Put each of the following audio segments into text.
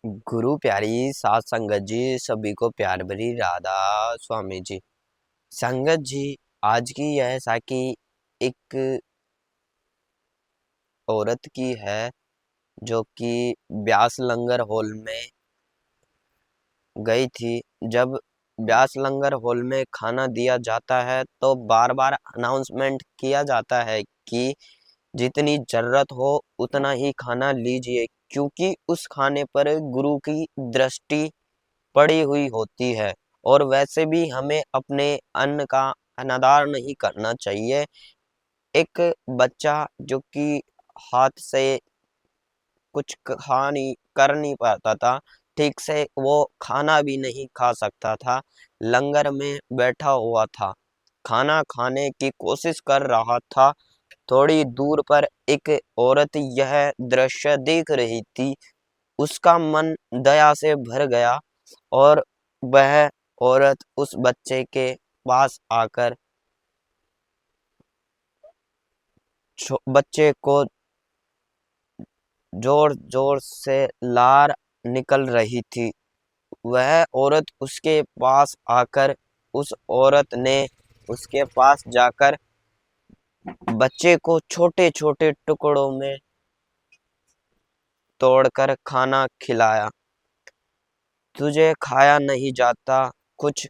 गुरु प्यारी सात संगत जी, सभी को प्यार भरी राधा स्वामी जी। संगत जी, आज की यह साखी एक औरत की है जो कि ब्यास लंगर हॉल में गई थी। जब ब्यास लंगर हॉल में खाना दिया जाता है तो बार बार अनाउंसमेंट किया जाता है कि जितनी जरूरत हो उतना ही खाना लीजिए, क्योंकि उस खाने पर गुरु की दृष्टि पड़ी हुई होती है। और वैसे भी हमें अपने अन्न का अनादर नहीं करना चाहिए। एक बच्चा जो कि हाथ से कुछ खा नहीं कर नहीं पाता था, ठीक से वो खाना भी नहीं खा सकता था, लंगर में बैठा हुआ था, खाना खाने की कोशिश कर रहा था। थोड़ी दूर पर एक औरत यह दृश्य देख रही थी। उसका मन दया से भर गया और वह औरत उस बच्चे के पास आकर बच्चे को जोर जोर से लार निकल रही थी। वह औरत उसके पास आकर उस औरत ने उसके पास जाकर बच्चे को छोटे छोटे टुकड़ों में तोड़कर खाना खिलाया। तुझे खाया नहीं जाता, कुछ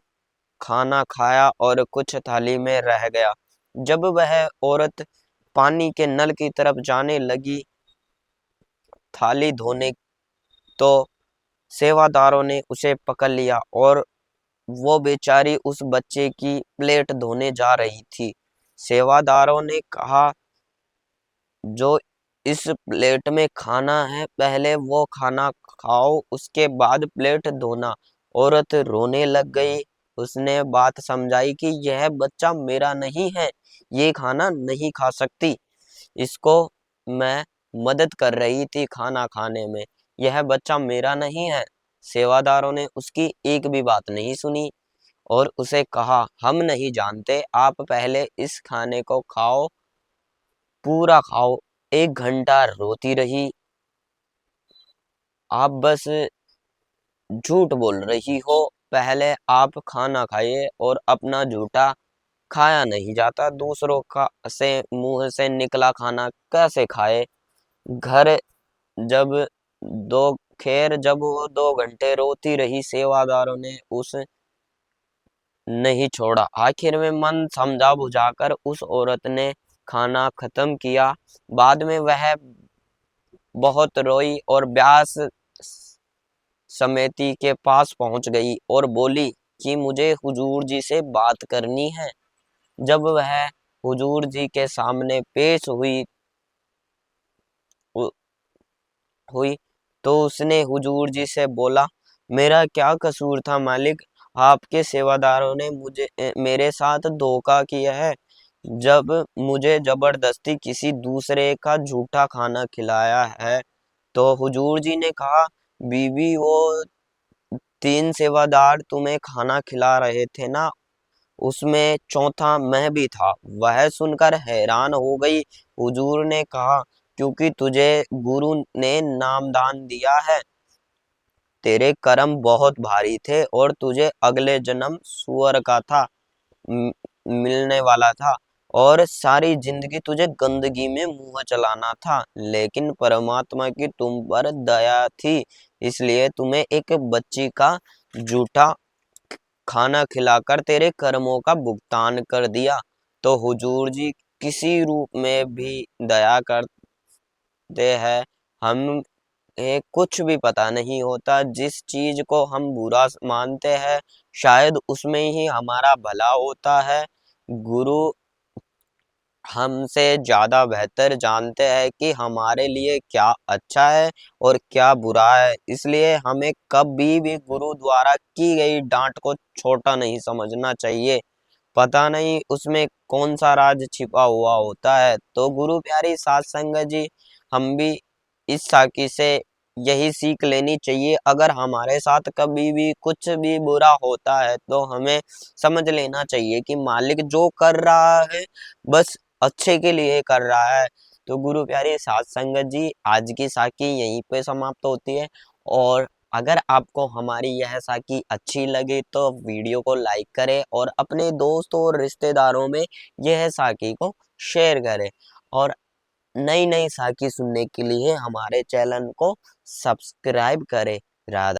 खाना खाया और कुछ थाली में रह गया। जब वह औरत पानी के नल की तरफ जाने लगी थाली धोने, तो सेवादारों ने उसे पकड़ लिया और वो बेचारी उस बच्चे की प्लेट धोने जा रही थी। सेवादारों ने कहा, जो इस प्लेट में खाना है पहले वो खाना खाओ, उसके बाद प्लेट धोना। औरत रोने लग गई। उसने बात समझाई कि यह बच्चा मेरा नहीं है, ये खाना नहीं खा सकती, इसको मैं मदद कर रही थी खाना खाने में, यह बच्चा मेरा नहीं है। सेवादारों ने उसकी एक भी बात नहीं सुनी और उसे कहा, हम नहीं जानते, आप पहले इस खाने को खाओ, पूरा खाओ। 1 घंटा रोती रही। आप बस झूठ बोल रही हो, पहले आप खाना खाइए। और अपना झूठा खाया नहीं जाता, दूसरों का से मुंह से निकला खाना कैसे खाए। घर जब दो खैर जब वो 2 घंटे रोती रही, सेवादारों ने उस नहीं छोड़ा। आखिर में मन समझा बुझाकर उस औरत ने खाना खत्म किया। बाद में वह बहुत रोई और ब्यास समिति के पास पहुंच गई और बोली कि मुझे हुजूर जी से बात करनी है। जब वह हुजूर जी के सामने पेश हु- हुई तो उसने हुजूर जी से बोला, मेरा क्या कसूर था मालिक, आपके सेवादारों ने मेरे साथ धोखा किया है। जब मुझे जबरदस्ती किसी दूसरे का झूठा खाना खिलाया है। तो हुजूर जी ने कहा, बीबी, वो 3 सेवादार तुम्हें खाना खिला रहे थे ना, उसमें चौथा मैं भी था। वह सुनकर हैरान हो गई। हुजूर ने कहा, क्योंकि तुझे गुरु ने नामदान दिया है, तेरे कर्म बहुत भारी थे और तुझे अगले जन्म सुअर का था म- मिलने वाला था और सारी जिंदगी तुझे गंदगी में मुंह चलाना था। लेकिन परमात्मा की तुम पर दया थी, इसलिए तुम्हें एक बच्ची का जूठा खाना खिलाकर तेरे कर्मों का भुगतान कर दिया। तो हुजूर जी किसी रूप में भी दया करते हैं। हम कुछ भी पता नहीं होता, जिस चीज को हम बुरा मानते हैं शायद उसमें ही हमारा भला होता है। गुरु हमसे ज्यादा बेहतर जानते हैं कि हमारे लिए क्या अच्छा है और क्या बुरा है, इसलिए हमें कभी भी गुरु द्वारा की गई डांट को छोटा नहीं समझना चाहिए। पता नहीं उसमें कौन सा राज छिपा हुआ होता है। तो गुरु प्यारी सात संगत जी, हम भी इस साखी से यही सीख लेनी चाहिए। अगर हमारे साथ कभी भी कुछ भी बुरा होता है तो हमें समझ लेना चाहिए कि मालिक जो कर रहा है बस अच्छे के लिए कर रहा है। तो गुरु प्यारी सात संगत जी, आज की साखी यहीं पे समाप्त होती है और अगर आपको हमारी यह साखी अच्छी लगे तो वीडियो को लाइक करें और अपने दोस्तों और रिश्तेदारों में यह साखी को शेयर करें और नई नई साखी सुनने के लिए हमारे चैनल को सब्सक्राइब करें। राधा